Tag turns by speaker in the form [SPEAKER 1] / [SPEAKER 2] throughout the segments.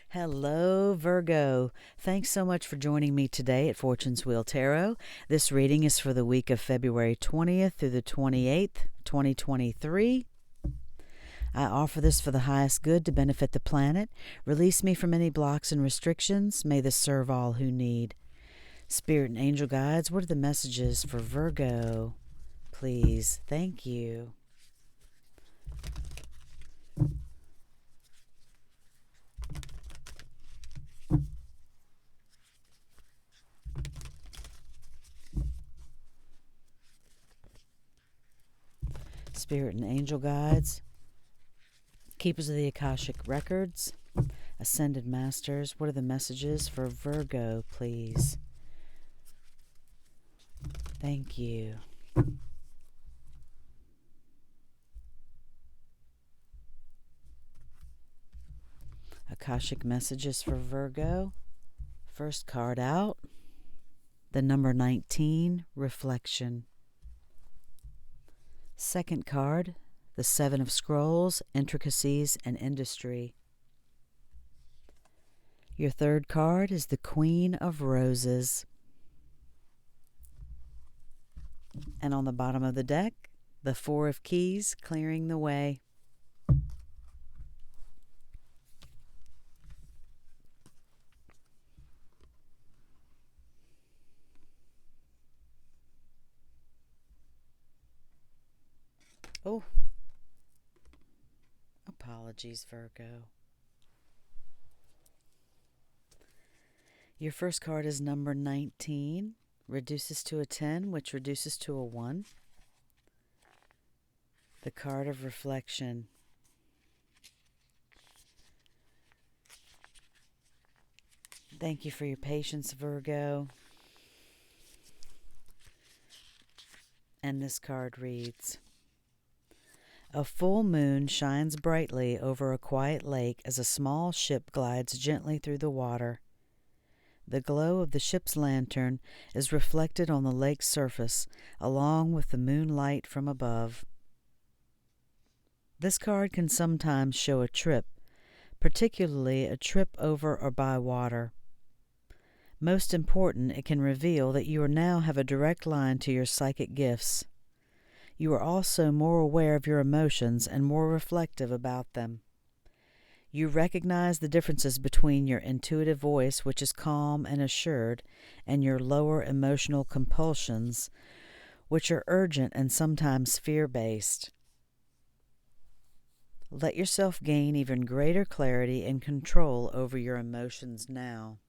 [SPEAKER 1] Hello, Virgo. Thanks so much for joining me today at Fortune's Wheel Tarot. This reading is for the week of February 20th through the 28th, 2023. I offer this for the highest good to benefit the planet. Release me from any blocks and restrictions. May this serve all who need. Spirit and angel guides, what are the messages for Virgo? Please. Thank you. Spirit and angel guides, keepers of the Akashic records, ascended masters, what are the messages for Virgo, please? Thank you. Akashic messages for Virgo. First card out, the number 19, reflection. Second card, the Seven of Scrolls, intricacies and industry. Your third card is the Queen of Roses. And on the bottom of the deck, the Four of Keys, clearing the way. Oh, apologies, Virgo. Your first card is number 19, reduces to a 10, which reduces to a 1. The card of reflection. Thank you for your patience, Virgo. And this card reads, a full moon shines brightly over a quiet lake as a small ship glides gently through the water. The glow of the ship's lantern is reflected on the lake's surface, along with the moonlight from above. This card can sometimes show a trip, particularly a trip over or by water. Most important, it can reveal that you now have a direct line to your psychic gifts. You are also more aware of your emotions and more reflective about them. You recognize the differences between your intuitive voice, which is calm and assured, and your lower emotional compulsions, which are urgent and sometimes fear-based. Let yourself gain even greater clarity and control over your emotions now.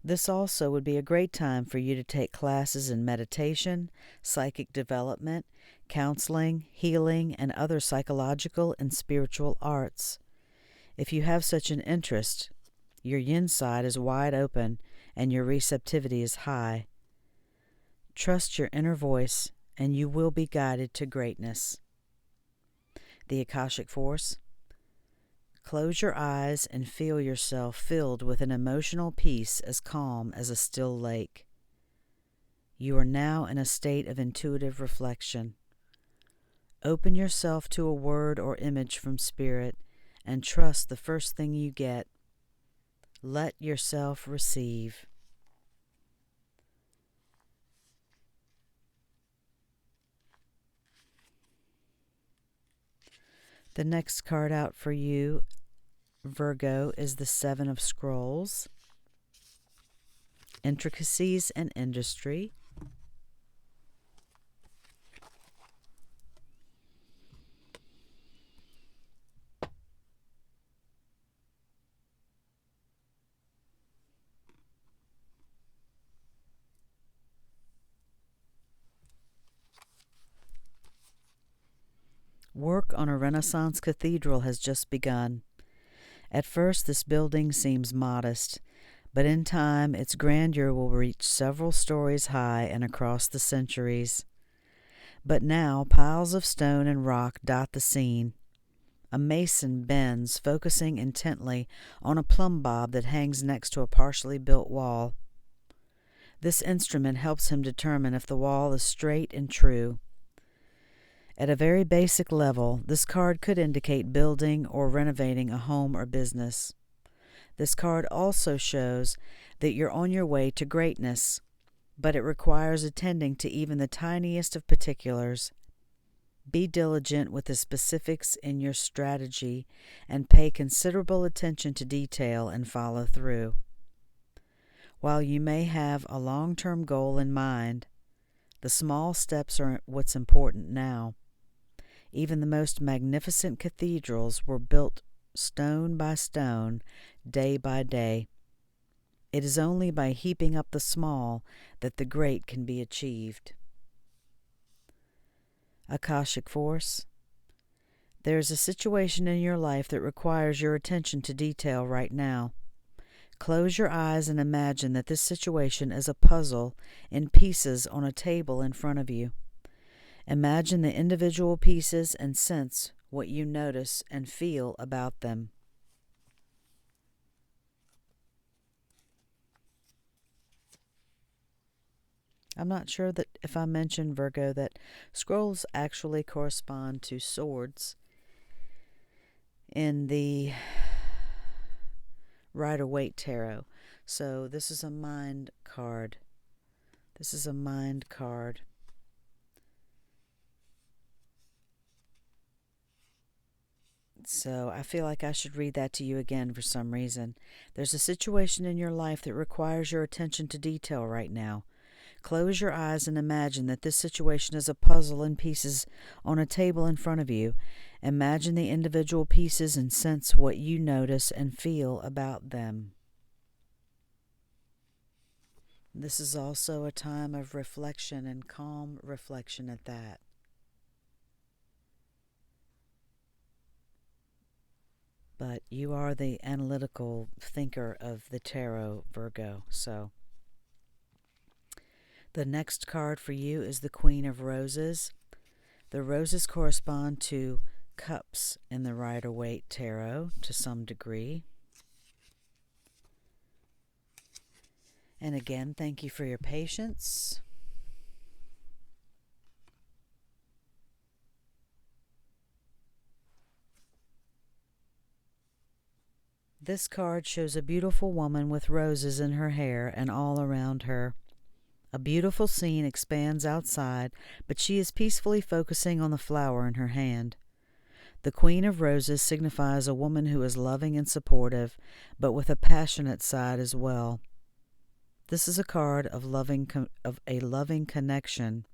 [SPEAKER 1] This also would be a great time for you to take classes in meditation, psychic development, counseling, healing, and other psychological and spiritual arts. If you have such an interest, your yin side is wide open and your receptivity is high. Trust your inner voice and you will be guided to greatness. The Akashic Force. Close your eyes and feel yourself filled with an emotional peace as calm as a still lake. You are now in a state of intuitive reflection. Open yourself to a word or image from Spirit and trust the first thing you get. Let yourself receive. The next card out for you, Virgo, is the Seven of Scrolls, intricacies and industry. Work on a Renaissance cathedral has just begun. At first, this building seems modest, but in time its grandeur will reach several stories high and across the centuries. But now piles of stone and rock dot the scene. A mason bends, focusing intently on a plumb bob that hangs next to a partially built wall. This instrument helps him determine if the wall is straight and true. At a very basic level, this card could indicate building or renovating a home or business. This card also shows that you're on your way to greatness, but it requires attending to even the tiniest of particulars. Be diligent with the specifics in your strategy and pay considerable attention to detail and follow through. While you may have a long-term goal in mind, the small steps are what's important now. Even the most magnificent cathedrals were built stone by stone, day by day. It is only by heaping up the small that the great can be achieved. Akashic Force. There is a situation in your life that requires your attention to detail right now. Close your eyes and imagine that this situation is a puzzle in pieces on a table in front of you. Imagine the individual pieces and sense what you notice and feel about them. I'm not sure that if I mentioned, Virgo, that scrolls actually correspond to swords in the Rider-Waite Tarot. So this is a mind card. This is a mind card. So I feel like I should read that to you again for some reason. There's a situation in your life that requires your attention to detail right now. Close your eyes and imagine that this situation is a puzzle in pieces on a table in front of you. Imagine the individual pieces and sense what you notice and feel about them. This is also a time of reflection and calm reflection at that. But you are the analytical thinker of the tarot, Virgo. So the next card for you is the Queen of Roses. The roses correspond to cups in the Rider-Waite Tarot to some degree. And again, thank you for your patience. This card shows a beautiful woman with roses in her hair and all around her. A beautiful scene expands outside, but she is peacefully focusing on the flower in her hand. The Queen of Roses signifies a woman who is loving and supportive, but with a passionate side as well. This is a card of a loving connection.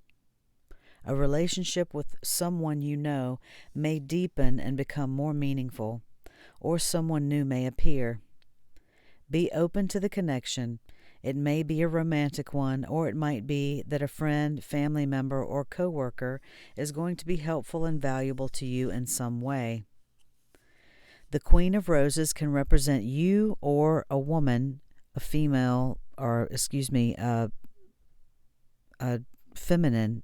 [SPEAKER 1] A relationship with someone you know may deepen and become more meaningful, or someone new may appear. Be open to the connection. It may be a romantic one, or it might be that a friend, family member, or coworker is going to be helpful and valuable to you in some way. The Queen of Roses can represent you or a woman, a female, or a feminine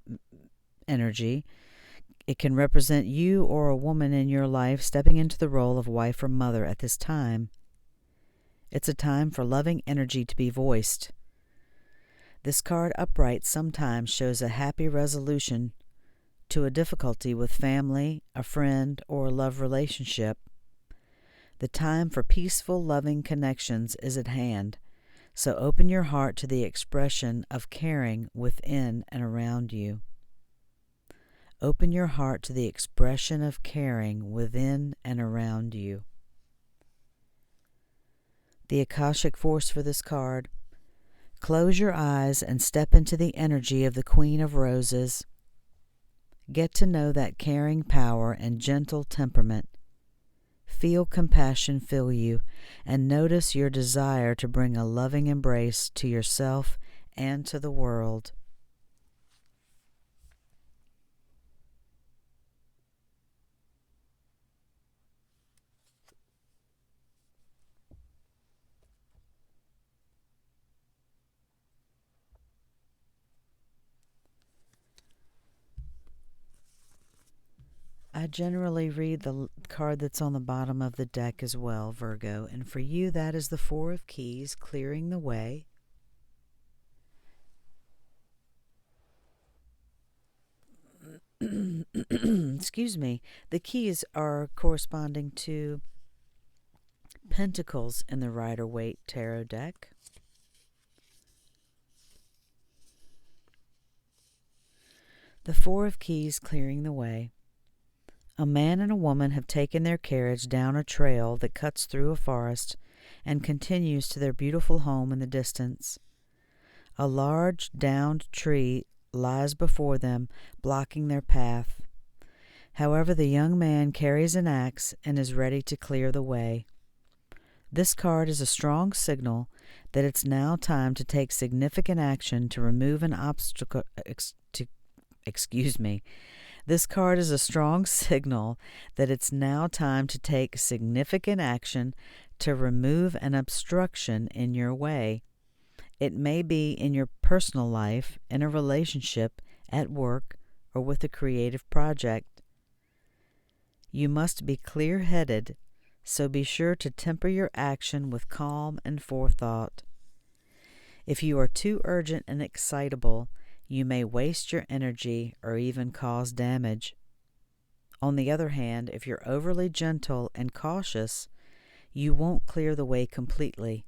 [SPEAKER 1] energy. It can represent you or a woman in your life stepping into the role of wife or mother at this time. It's a time for loving energy to be voiced. This card upright sometimes shows a happy resolution to a difficulty with family, a friend, or a love relationship. The time for peaceful, loving connections is at hand, so open your heart to the expression of caring within and around you. Open your heart to the expression of caring within and around you. The Akashic Force for this card. Close your eyes and step into the energy of the Queen of Roses. Get to know that caring power and gentle temperament. Feel compassion fill you, and notice your desire to bring a loving embrace to yourself and to the world. I generally read the card that's on the bottom of the deck as well, Virgo. And for you, that is the Four of Keys, clearing the way. the keys are corresponding to Pentacles in the Rider-Waite Tarot deck. The Four of Keys clearing the way. A man and a woman have taken their carriage down a trail that cuts through a forest and continues to their beautiful home in the distance. A large, downed tree lies before them, blocking their path. However, the young man carries an axe and is ready to clear the way. This card is a strong signal that it's now time to take significant action to remove an obstacle. This card is a strong signal that it's now time to take significant action to remove an obstruction in your way. It may be in your personal life, in a relationship, at work, or with a creative project. You must be clear-headed, so be sure to temper your action with calm and forethought. If you are too urgent and excitable, you may waste your energy or even cause damage. On the other hand, if you're overly gentle and cautious, you won't clear the way completely.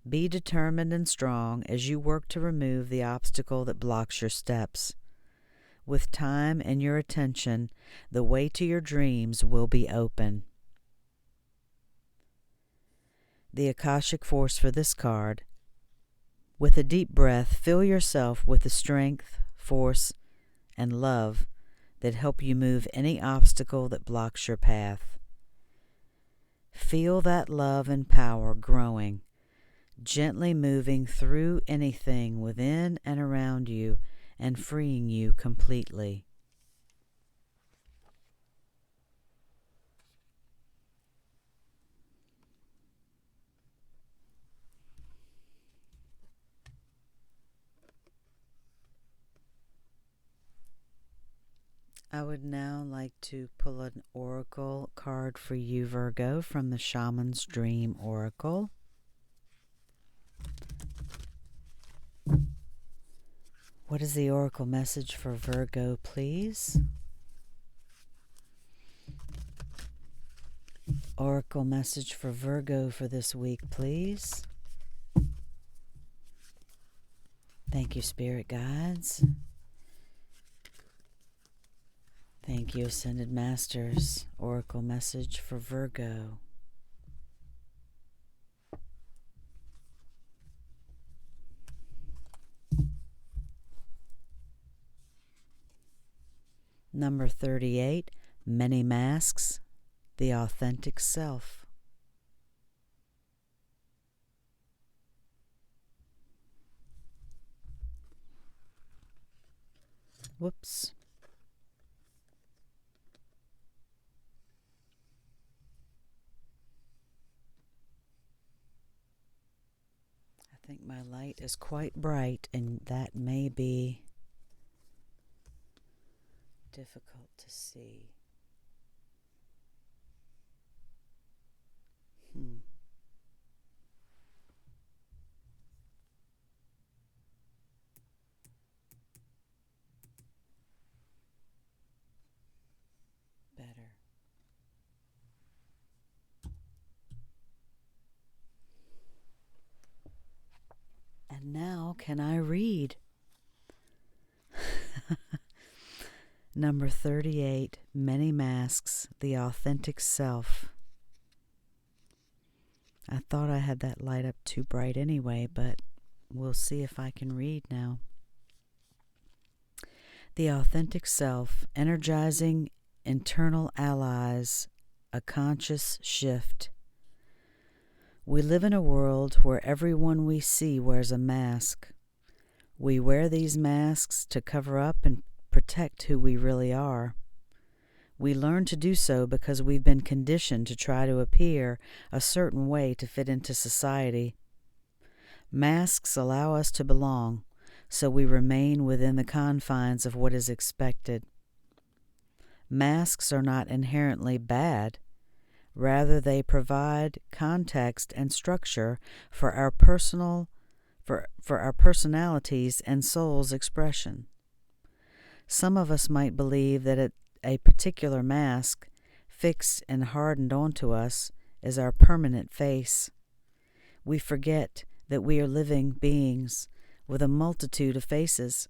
[SPEAKER 1] Be determined and strong as you work to remove the obstacle that blocks your steps. With time and your attention, the way to your dreams will be open. The Akashic force for this card. With a deep breath, fill yourself with the strength, force, and love that help you move any obstacle that blocks your path. Feel that love and power growing, gently moving through anything within and around you and freeing you completely. I would now like to pull an oracle card for you, Virgo, from the Shaman's Dream Oracle. What is the oracle message for Virgo, please? Oracle message for Virgo for this week, please. Thank you, Spirit Guides. Thank you, Ascended Masters. Oracle message for Virgo. Number 38, Many Masks, the Authentic Self. Whoops. I think my light is quite bright, and that may be difficult to see. Better. And now, can I read? Number 38, Many Masks, the Authentic Self. I thought I had that light up too bright anyway, but we'll see if I can read now. The Authentic Self, energizing internal allies, a conscious shift. We live in a world where everyone we see wears a mask. We wear these masks to cover up and protect who we really are. We learn to do so because we've been conditioned to try to appear a certain way to fit into society. Masks allow us to belong, so we remain within the confines of what is expected. Masks are not inherently bad. Rather, they provide context and structure for our personalities and soul's expression. Some of us might believe that a particular mask, fixed and hardened onto us, is our permanent face. We forget that we are living beings with a multitude of faces,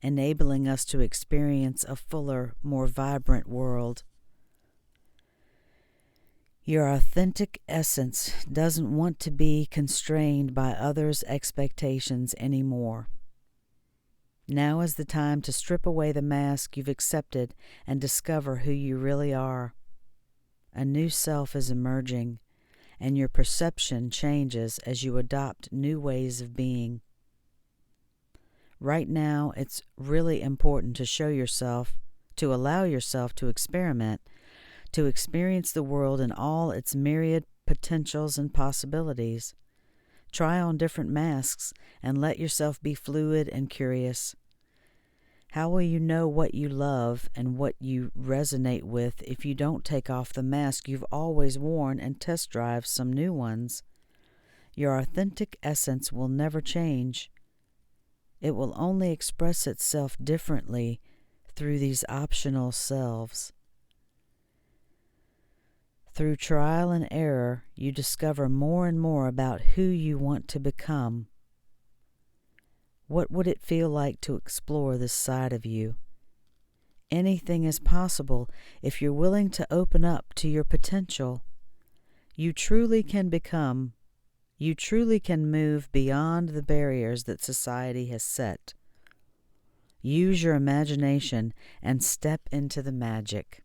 [SPEAKER 1] enabling us to experience a fuller, more vibrant world. Your authentic essence doesn't want to be constrained by others' expectations anymore. Now is the time to strip away the mask you've accepted and discover who you really are. A new self is emerging, and your perception changes as you adopt new ways of being. Right now, it's really important to show yourself, to allow yourself to experiment, to experience the world in all its myriad potentials and possibilities. Try on different masks and let yourself be fluid and curious. How will you know what you love and what you resonate with if you don't take off the mask you've always worn and test drive some new ones? Your authentic essence will never change. It will only express itself differently through these optional selves. Through trial and error, you discover more and more about who you want to become. What would it feel like to explore this side of you? Anything is possible if you're willing to open up to your potential. You truly can move beyond the barriers that society has set. Use your imagination and step into the magic.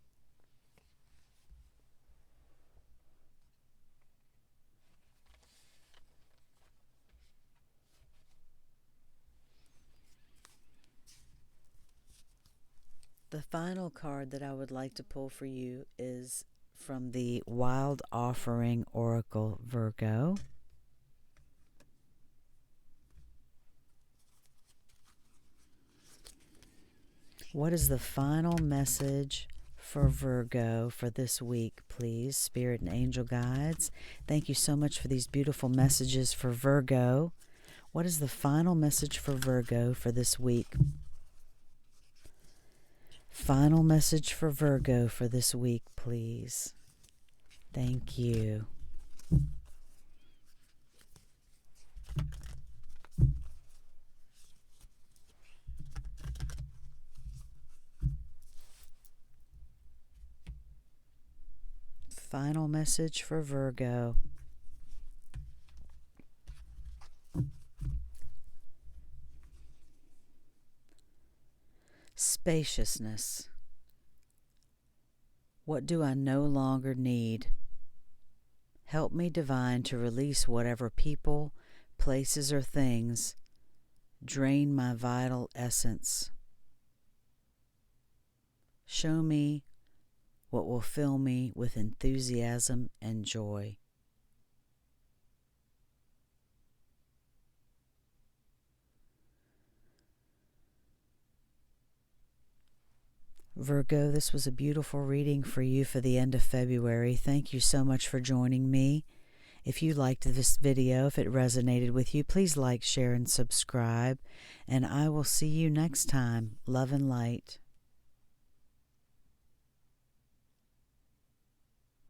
[SPEAKER 1] The final card that I would like to pull for you is from the Wild Offering Oracle, Virgo. What is the final message for Virgo for this week, please, Spirit and Angel Guides? Thank you so much for these beautiful messages for Virgo. What is the final message for Virgo for this week? Final message for Virgo for this week, please. Thank you. Final message for Virgo. Spaciousness. What do I no longer need? Help me, Divine, to release whatever people, places, or things drain my vital essence. Show me what will fill me with enthusiasm and joy. Virgo, this was a beautiful reading for you for the end of February. Thank you so much for joining me. If you liked this video, if it resonated with you, please like, share, and subscribe. And I will see you next time. Love and light.